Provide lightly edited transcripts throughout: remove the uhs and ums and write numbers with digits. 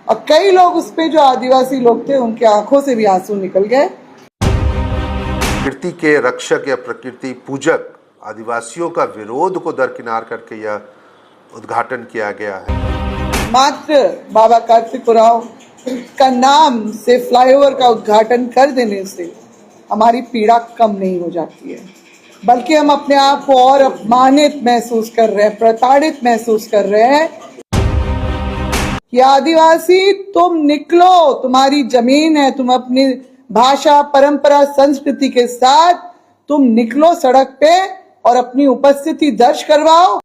और कई लोग उसमें जो आदिवासी लोग थे उनके आंखों से भी आंसू निकल गए। प्रकृति के रक्षक या प्रकृति पूजक आदिवासियों का विरोध को दरकिनार करके यह उद्घाटन किया गया है। मात्र बाबा कार्तिक उरांव का नाम से फ्लाईओवर का उद्घाटन कर देने से हमारी पीड़ा कम नहीं हो जाती है, बल्कि हम अपने आप को और अपमानित महसूस कर रहे हैं, प्रताड़ित महसूस कर रहे हैं कि आदिवासी तुम निकलो, तुम्हारी जमीन है, तुम अपनी भाषा, परंपरा, संस्कृति के साथ तुम निकलो सड़क पे और अपनी उपस्थिति दर्ज करवाओ।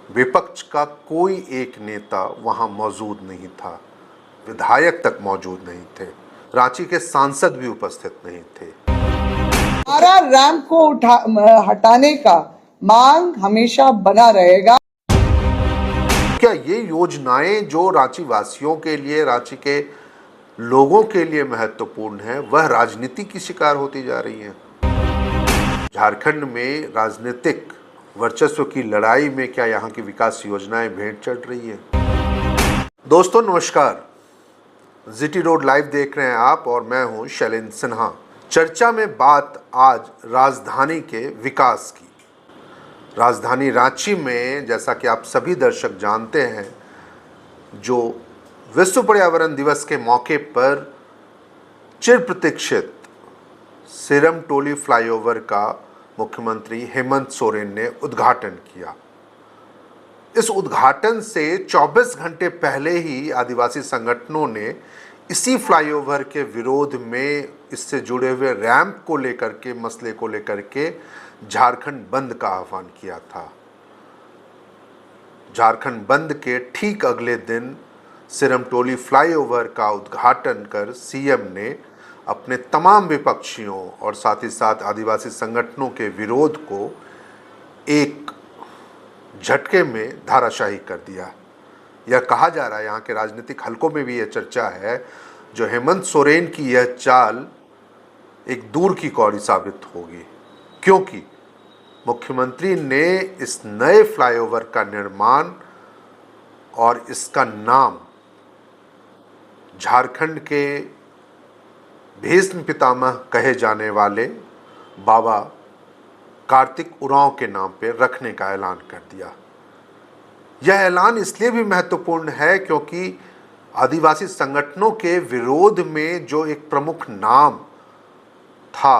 विपक्ष का कोई एक नेता वहां मौजूद नहीं था, विधायक तक मौजूद नहीं थे, रांची के सांसद भी उपस्थित नहीं थे। हमारा रैंप को हटाने का मांग हमेशा बना रहेगा। क्या ये योजनाएं जो रांची वासियों के लिए, रांची के लोगों के लिए महत्वपूर्ण है, वह राजनीति की शिकार होती जा रही है? झारखंड में राजनीतिक वर्चस्व की लड़ाई में क्या यहाँ की विकास योजनाएं भेंट चढ़ रही है? दोस्तों नमस्कार, जीटी रोड लाइव देख रहे हैं आप और मैं हूं शैलेंद्र सिन्हा। चर्चा में बात आज राजधानी के विकास की। राजधानी रांची में, जैसा कि आप सभी दर्शक जानते हैं, जो विश्व पर्यावरण दिवस के मौके पर चिर प्रतीक्षित सिरमटोली फ्लाईओवर का मुख्यमंत्री हेमंत सोरेन ने उद्घाटन किया। इस उद्घाटन से 24 घंटे पहले ही आदिवासी संगठनों ने इसी फ्लाईओवर के विरोध में, इससे जुड़े हुए रैंप को लेकर के, मसले को लेकर के झारखंड बंद का आह्वान किया था। झारखंड बंद के ठीक अगले दिन सिरमटोली फ्लाईओवर का उद्घाटन कर सीएम ने अपने तमाम विपक्षियों और साथ ही साथ आदिवासी संगठनों के विरोध को एक झटके में धाराशाही कर दिया। यह कहा जा रहा है, यहाँ के राजनीतिक हलकों में भी यह चर्चा है, जो हेमंत सोरेन की यह चाल एक दूर की कौड़ी साबित होगी, क्योंकि मुख्यमंत्री ने इस नए फ्लाईओवर का निर्माण और इसका नाम झारखंड के भीष्म पितामह कहे जाने वाले बाबा कार्तिक उरांव के नाम पर रखने का ऐलान कर दिया। यह ऐलान इसलिए भी महत्वपूर्ण है क्योंकि आदिवासी संगठनों के विरोध में जो एक प्रमुख नाम था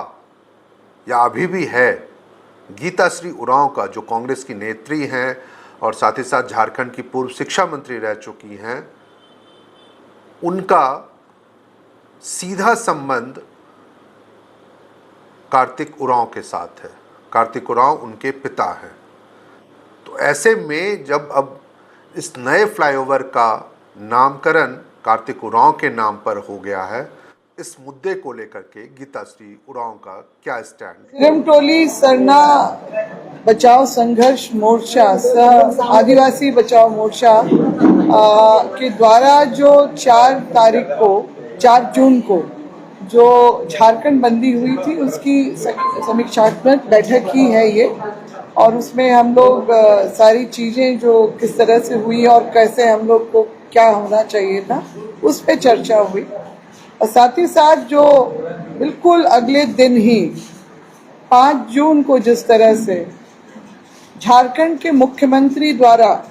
या अभी भी है, गीताश्री उरांव का, जो कांग्रेस की नेत्री हैं और साथ ही साथ झारखंड की पूर्व शिक्षा मंत्री रह चुकी हैं, उनका सीधा संबंध कार्तिक उरांव के साथ है। कार्तिक उरांव उनके पिता हैं। तो ऐसे में जब अब इस नए फ्लाईओवर का नामकरण कार्तिक उरांव के नाम पर हो गया है, इस मुद्दे को लेकर के गीताश्री उरांव का क्या स्टैंड? सिरमटोली सरना बचाओ संघर्ष मोर्चा, आदिवासी बचाओ मोर्चा के द्वारा जो 4 जून को जो झारखंड बंदी हुई थी, उसकी समीक्षात्मक बैठक ही है ये, और उसमें हम लोग सारी चीज़ें जो किस तरह से हुई और कैसे हम लोग को क्या होना चाहिए था, उस पे चर्चा हुई। और साथ ही साथ जो बिल्कुल अगले दिन ही 5 जून को जिस तरह से झारखंड के मुख्यमंत्री द्वारा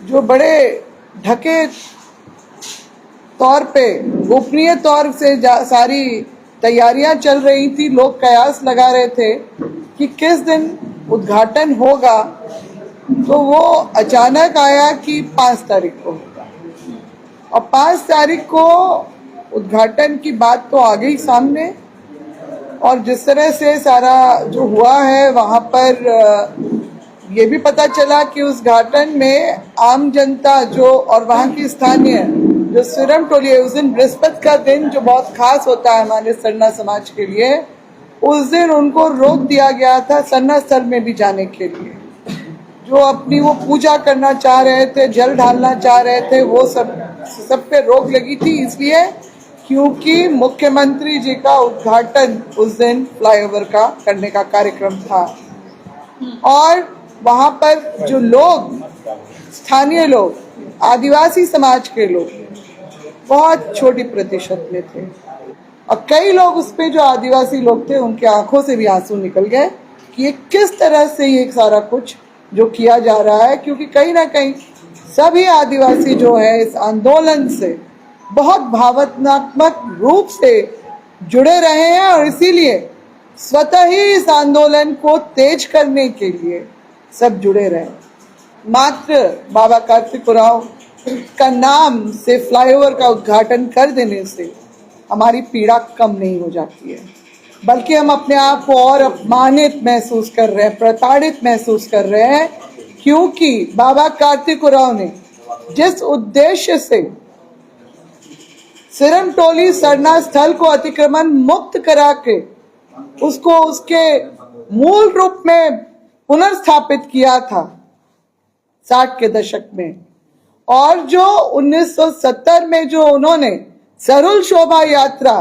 जो बड़े ढके तौर पे, गोपनीय तौर से सारी तैयारियां चल रही थी, लोग कयास लगा रहे थे कि किस दिन उद्घाटन होगा, तो वो अचानक आया कि 5 तारीख को होगा। और 5 तारीख को उद्घाटन की बात तो आ गई सामने, और जिस तरह से सारा जो हुआ है वहाँ पर ये भी पता चला कि उस उद्घाटन में आम जनता जो और वहाँ की स्थानीय जो सिरमटोली है, उस दिन बृहस्पति का दिन जो बहुत खास होता है हमारे सरना समाज के लिए, उस दिन उनको रोक दिया गया था सरना स्थल में भी जाने के लिए। जो अपनी वो पूजा करना चाह रहे थे, जल ढालना चाह रहे थे, वो सब पे रोक लगी थी, इसलिए क्योंकि मुख्यमंत्री जी का उद्घाटन उस दिन फ्लाईओवर का करने का कार्यक्रम था। और वहाँ पर जो लोग, स्थानीय लोग आदिवासी समाज के लोग बहुत छोटी प्रतिशत में थे और कई लोग उसमें जो आदिवासी लोग थे उनके आंखों से भी आंसू निकल गए कि ये किस तरह से ये सारा कुछ जो किया जा रहा है, क्योंकि कहीं ना कहीं सभी आदिवासी जो है इस आंदोलन से बहुत भावनात्मक रूप से जुड़े रहे हैं और इसीलिए स्वतः ही इस आंदोलन को तेज करने के लिए सब जुड़े रहे। मात्र बाबा कार्तिक उरांव का नाम से फ्लाईओवर का उद्घाटन कर देने से हमारी पीड़ा कम नहीं हो जाती है, बल्कि हम अपने आप को और अपमानित महसूस कर रहे हैं, प्रताड़ित महसूस कर रहे हैं, क्योंकि बाबा कार्तिक उरांव ने जिस उद्देश्य से सिरमटोली सरना स्थल को अतिक्रमण मुक्त करा के उसको उसके मूल रूप में पुनर्स्थापित किया था 60 के दशक में, और जो 1970 में जो उन्होंने सरुल शोभा यात्रा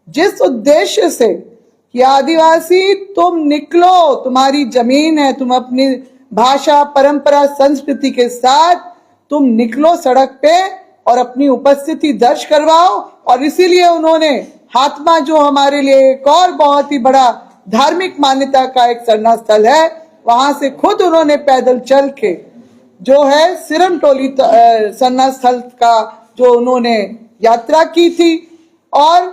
जिस उद्देश्य से कि आदिवासी तुम निकलो, तुम्हारी जमीन है, तुम अपनी भाषा परंपरा संस्कृति के साथ तुम निकलो सड़क पे और अपनी उपस्थिति दर्ज करवाओ, और इसीलिए उन्होंने हातमा जो हमारे लिए एक और बहुत ही बड़ा धार्मिक मान्यता का एक सरना स्थल है, वहां से खुद उन्होंने पैदल चल के जो है सिरमटोली सरना स्थल का जो उन्होंने यात्रा की थी, और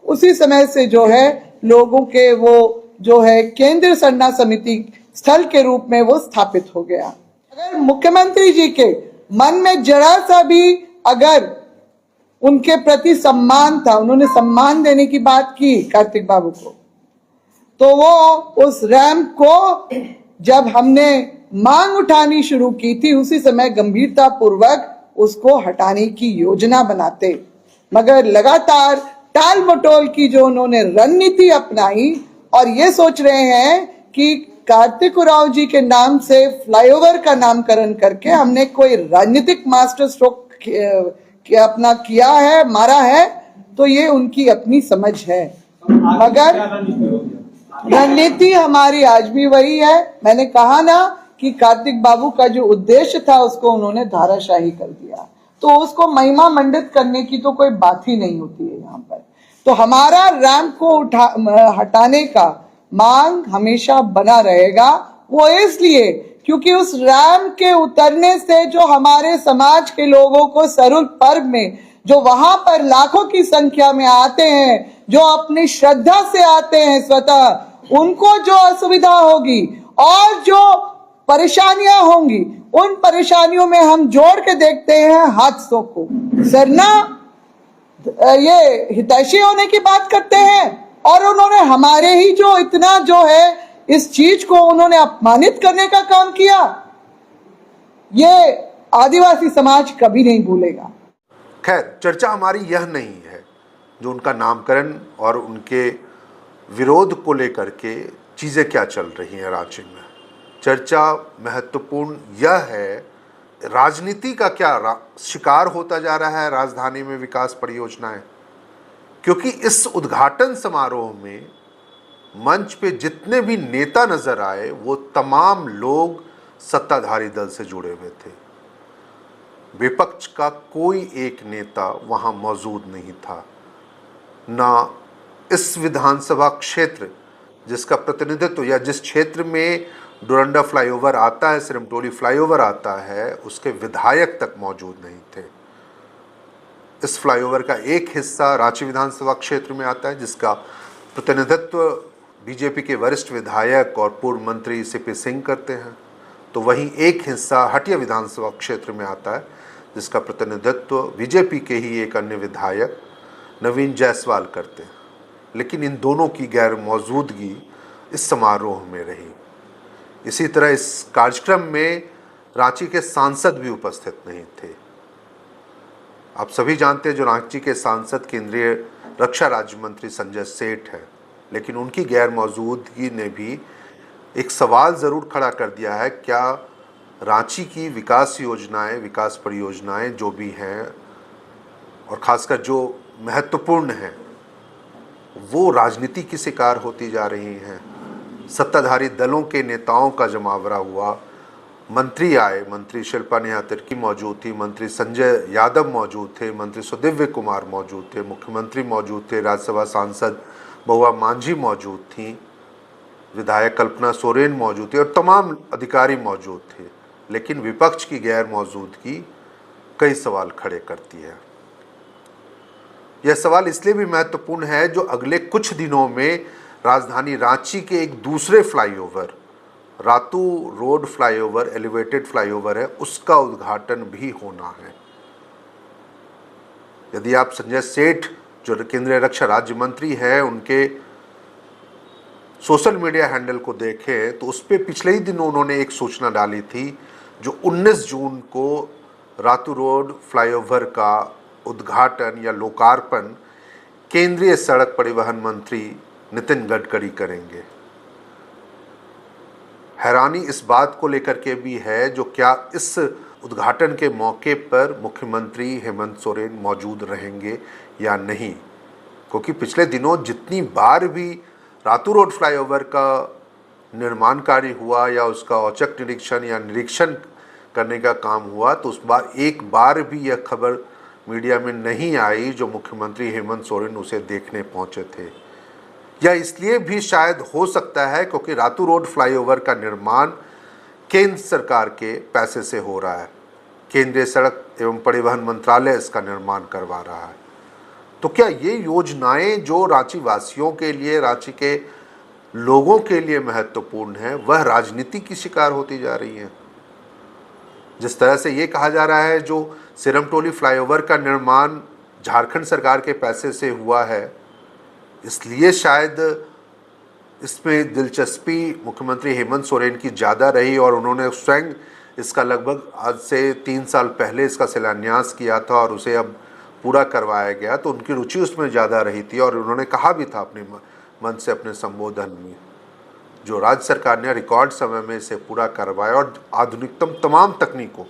उसी समय से जो है लोगों के वो जो है केंद्रीय सरना समिति स्थल के रूप में वो स्थापित हो गया। अगर मुख्यमंत्री जी के मन में जरा सा भी अगर उनके प्रति सम्मान था, उन्होंने सम्मान देने की बात की कार्तिक बाबू को, तो वो उस रैंप को जब हमने मांग उठानी शुरू की थी उसी समय गंभीरता पूर्वक उसको हटाने की योजना बनाते, मगर लगातार टाल मटोल की जो उन्होंने रणनीति अपनाई और ये सोच रहे हैं कि कार्तिक उरांव जी के नाम से फ्लाईओवर का नामकरण करके हमने कोई राजनीतिक मास्टर स्ट्रोक अपना किया है, मारा है, तो ये उनकी अपनी समझ है, मगर रणनीति हमारी आज भी वही है। मैंने कहा ना कि कार्तिक बाबू का जो उद्देश्य था उसको उन्होंने धाराशाही कर दिया, तो उसको महिमा मंडित करने की तो कोई बात ही नहीं होती है यहाँ पर। तो हमारा रैंप को हटाने का मांग हमेशा बना रहेगा, वो इसलिए क्योंकि उस रैंप के उतरने से जो हमारे समाज के लोगों को सरुल पर्व में जो वहां पर लाखों की संख्या में आते हैं, जो अपनी श्रद्धा से आते हैं स्वतः, उनको जो असुविधा होगी और जो परेशानियां होंगी, उन परेशानियों में हम जोड़ के देखते हैं हादसों को। सरना ये हितैषी होने की बात करते हैं और उन्होंने हमारे ही जो इतना जो है इस चीज को उन्होंने अपमानित करने का काम किया, ये आदिवासी समाज कभी नहीं भूलेगा। खैर, चर्चा हमारी यह नहीं है जो उनका नामकरण और उनके विरोध को लेकर के चीज़ें क्या चल रही हैं रांची में। चर्चा महत्वपूर्ण यह है राजनीति का क्या शिकार होता जा रहा है राजधानी में विकास परियोजनाएं, क्योंकि इस उद्घाटन समारोह में मंच पे जितने भी नेता नजर आए वो तमाम लोग सत्ताधारी दल से जुड़े हुए थे। विपक्ष का कोई एक नेता वहां मौजूद नहीं था, ना इस विधानसभा क्षेत्र जिसका प्रतिनिधित्व या जिस क्षेत्र में डोरंडा फ्लाईओवर आता है, सिरमटोली फ्लाईओवर आता है, उसके विधायक तक मौजूद नहीं थे। इस फ्लाईओवर का एक हिस्सा रांची विधानसभा क्षेत्र में आता है जिसका प्रतिनिधित्व बीजेपी के वरिष्ठ विधायक और पूर्व मंत्री सीपी सिंह करते हैं, तो वहीं एक हिस्सा हटिया विधानसभा क्षेत्र में आता है जिसका प्रतिनिधित्व बीजेपी के ही एक अन्य विधायक नवीन जायसवाल करते हैं। लेकिन इन दोनों की गैर मौजूदगी इस समारोह में रही। इसी तरह इस कार्यक्रम में रांची के सांसद भी उपस्थित नहीं थे। आप सभी जानते हैं जो रांची के सांसद केंद्रीय रक्षा राज्य मंत्री संजय सेठ है, लेकिन उनकी गैर मौजूदगी ने भी एक सवाल ज़रूर खड़ा कर दिया है, क्या रांची की विकास योजनाएं, विकास परियोजनाएं जो भी हैं और ख़ासकर जो महत्वपूर्ण हैं वो राजनीति की शिकार होती जा रही हैं। सत्ताधारी दलों के नेताओं का जमावड़ा हुआ मंत्री आए, मंत्री शिल्पा नेहा तिर्की मौजूद थी, मंत्री संजय यादव मौजूद थे, मंत्री सुदिव्य कुमार मौजूद थे, मुख्यमंत्री मौजूद थे, राज्यसभा सांसद बहुआ मांझी मौजूद थी, विधायक कल्पना सोरेन मौजूद थी और तमाम अधिकारी मौजूद थे। लेकिन विपक्ष की गैर मौजूदगी कई सवाल खड़े करती है। यह सवाल इसलिए भी महत्वपूर्ण है जो अगले कुछ दिनों में राजधानी रांची के एक दूसरे flyover, Ratu road flyover, elevated flyover है, उसका उद्घाटन भी होना है। यदि आप संजय सेठ जो केंद्रीय रक्षा राज्य मंत्री है उनके सोशल मीडिया हैंडल को देखें तो उस पर पिछले ही दिनों उन्होंने एक सूचना डाली थी जो 19 जून को रातू रोड फ्लाईओवर का उद्घाटन या लोकार्पण केंद्रीय सड़क परिवहन मंत्री नितिन गडकरी करेंगे। हैरानी इस बात को लेकर के भी है जो क्या इस उद्घाटन के मौके पर मुख्यमंत्री हेमंत सोरेन मौजूद रहेंगे या नहीं, क्योंकि पिछले दिनों जितनी बार भी रातू रोड फ्लाईओवर का निर्माण कार्य हुआ या उसका औचक निरीक्षण या निरीक्षण करने का काम हुआ तो उस बार एक बार भी यह खबर मीडिया में नहीं आई जो मुख्यमंत्री हेमंत सोरेन उसे देखने पहुंचे थे। या इसलिए भी शायद हो सकता है क्योंकि रातू रोड फ्लाईओवर का निर्माण केंद्र सरकार के पैसे से हो रहा है, केंद्रीय सड़क एवं परिवहन मंत्रालय इसका निर्माण करवा रहा है। तो क्या ये योजनाएं जो रांची वासियों के लिए, रांची के लोगों के लिए महत्वपूर्ण है, वह राजनीति की शिकार होती जा रही हैं? जिस तरह से ये कहा जा रहा है जो सिरमटोली फ्लाईओवर का निर्माण झारखंड सरकार के पैसे से हुआ है, इसलिए शायद इसमें दिलचस्पी मुख्यमंत्री हेमंत सोरेन की ज़्यादा रही और उन्होंने स्वयं इसका लगभग आज से 3 साल पहले इसका शिलान्यास किया था और उसे अब पूरा करवाया गया, तो उनकी रुचि उसमें ज़्यादा रही थी। और उन्होंने कहा भी था अपने मन से अपने संबोधन में जो राज्य सरकार ने रिकॉर्ड समय में इसे पूरा करवाया और आधुनिकतम तमाम तकनीकों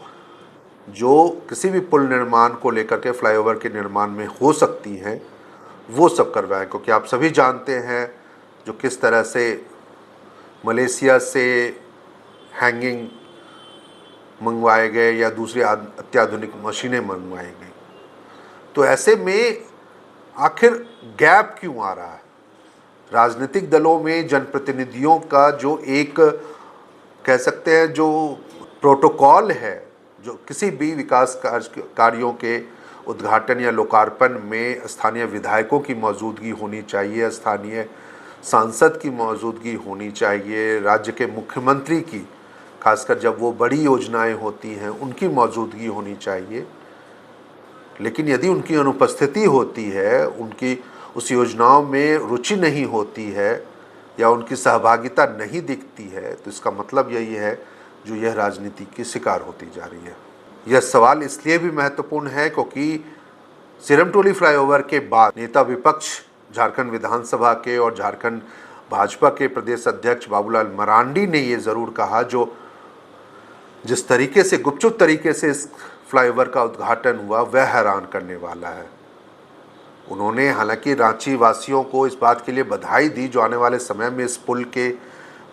जो किसी भी पुल निर्माण को लेकर के फ्लाईओवर के निर्माण में हो सकती हैं वो सब करवाएं। क्योंकि आप सभी जानते हैं जो किस तरह से मलेशिया से हैंगिंग मंगवाए गए या दूसरी अत्याधुनिक मशीनें मंगवाई गई, तो ऐसे में आखिर गैप क्यों आ रहा है? राजनीतिक दलों में जनप्रतिनिधियों का जो एक कह सकते हैं जो प्रोटोकॉल है, जो किसी भी विकास कार्यों के उद्घाटन या लोकार्पण में स्थानीय विधायकों की मौजूदगी होनी चाहिए, स्थानीय सांसद की मौजूदगी होनी चाहिए, राज्य के मुख्यमंत्री की, खासकर जब वो बड़ी योजनाएं होती हैं उनकी मौजूदगी होनी चाहिए। लेकिन यदि उनकी अनुपस्थिति होती है, उनकी उस योजनाओं में रुचि नहीं होती है या उनकी सहभागिता नहीं दिखती है, तो इसका मतलब यही है जो यह राजनीति की शिकार होती जा रही है। यह सवाल इसलिए भी महत्वपूर्ण है क्योंकि सिरमटोली फ्लाईओवर के बाद नेता विपक्ष झारखंड विधानसभा के और झारखंड भाजपा के प्रदेश अध्यक्ष बाबूलाल मरांडी ने ये ज़रूर कहा जो जिस तरीके से गुपचुप तरीके से इस फ्लाईओवर का उद्घाटन हुआ वह हैरान करने वाला है। उन्होंने हालांकि रांची वासियों को इस बात के लिए बधाई दी जो आने वाले समय में इस पुल के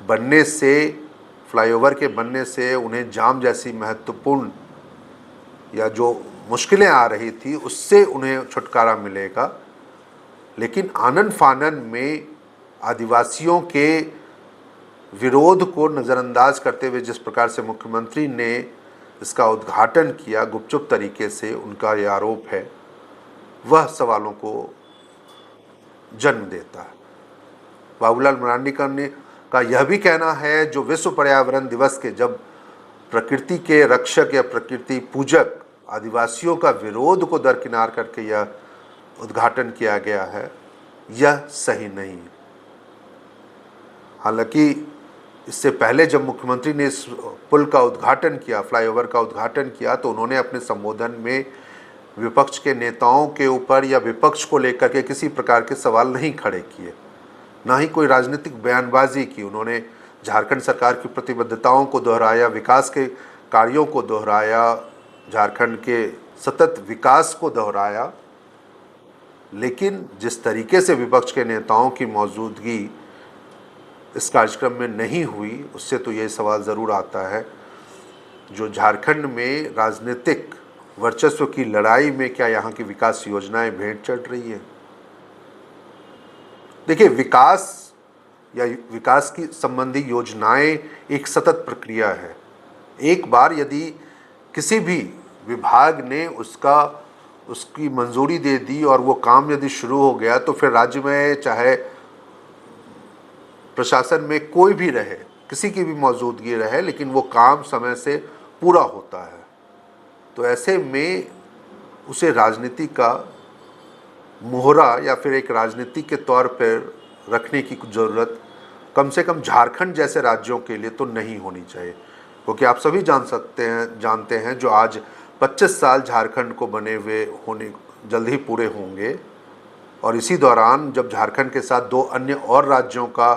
बनने से, फ्लाईओवर के बनने से उन्हें जाम जैसी महत्वपूर्ण या जो मुश्किलें आ रही थी उससे उन्हें छुटकारा मिलेगा। लेकिन आनन फानन में आदिवासियों के विरोध को नज़रअंदाज करते हुए जिस प्रकार से मुख्यमंत्री ने इसका उद्घाटन किया गुपचुप तरीके से, उनका ये आरोप है, वह सवालों को जन्म देता है। बाबूलाल मरांडी का यह भी कहना है जो विश्व पर्यावरण दिवस के जब प्रकृति के रक्षक या प्रकृति पूजक आदिवासियों का विरोध को दरकिनार करके यह उद्घाटन किया गया है, यह सही नहीं। हालांकि इससे पहले जब मुख्यमंत्री ने इस पुल का उद्घाटन किया, फ्लाईओवर का उद्घाटन किया, तो उन्होंने अपने संबोधन में विपक्ष के नेताओं के ऊपर या विपक्ष को लेकर के किसी प्रकार के सवाल नहीं खड़े किए, ना ही कोई राजनीतिक बयानबाजी की। उन्होंने झारखंड सरकार की प्रतिबद्धताओं को दोहराया, विकास के कार्यों को दोहराया, झारखंड के सतत विकास को दोहराया। लेकिन जिस तरीके से विपक्ष के नेताओं की मौजूदगी इस कार्यक्रम में नहीं हुई, उससे तो ये सवाल ज़रूर आता है जो झारखंड में राजनीतिक वर्चस्व की लड़ाई में क्या यहाँ की विकास योजनाएं भेंट चढ़ रही है? देखिए, विकास या विकास की संबंधी योजनाएं एक सतत प्रक्रिया है। एक बार यदि किसी भी विभाग ने उसकी मंजूरी दे दी और वो काम यदि शुरू हो गया तो फिर राज्य में चाहे प्रशासन में कोई भी रहे, किसी की भी मौजूदगी रहे, लेकिन वो काम समय से पूरा होता है। तो ऐसे में उसे राजनीति का मोहरा या फिर एक राजनीति के तौर पर रखने की ज़रूरत कम से कम झारखंड जैसे राज्यों के लिए तो नहीं होनी चाहिए, क्योंकि आप सभी जानते हैं जो आज 25 साल झारखंड को बने हुए होने जल्द ही पूरे होंगे, और इसी दौरान जब झारखंड के साथ 2 अन्य और राज्यों का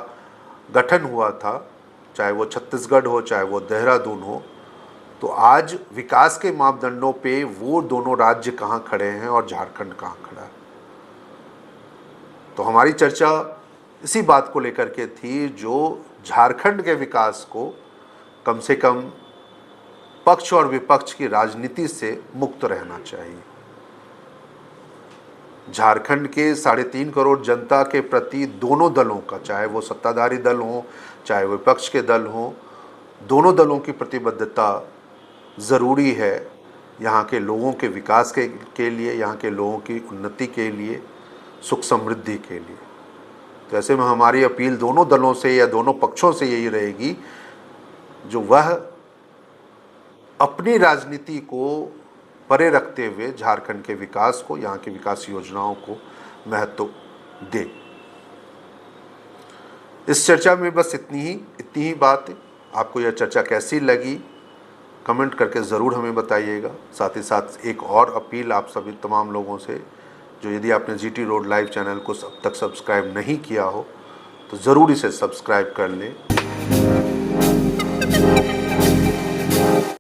गठन हुआ था, चाहे वो छत्तीसगढ़ हो चाहे वो देहरादून हो, तो आज विकास के मापदंडों पे वो दोनों राज्य कहाँ खड़े हैं और झारखंड कहाँ खड़ा है। तो हमारी चर्चा इसी बात को लेकर के थी, जो झारखंड के विकास को कम से कम पक्ष और विपक्ष की राजनीति से मुक्त रहना चाहिए। झारखंड के 3.5 करोड़ जनता के प्रति दोनों दलों का, चाहे वो सत्ताधारी दल हो चाहे विपक्ष के दल हो, दोनों दलों की प्रतिबद्धता ज़रूरी है यहाँ के लोगों के विकास के लिए, यहाँ के लोगों की उन्नति के लिए, सुख समृद्धि के लिए। तो ऐसे में हमारी अपील दोनों दलों से या दोनों पक्षों से यही रहेगी, जो वह अपनी राजनीति को परे रखते हुए झारखंड के विकास को, यहाँ की विकास योजनाओं को महत्व दे। इस चर्चा में बस इतनी ही बात है। आपको यह चर्चा कैसी लगी कमेंट करके ज़रूर हमें बताइएगा। साथ ही साथ एक और अपील आप सभी तमाम लोगों से, जो यदि आपने GT रोड लाइव चैनल को अब तक सब्सक्राइब नहीं किया हो तो ज़रूर इसे सब्सक्राइब कर लें।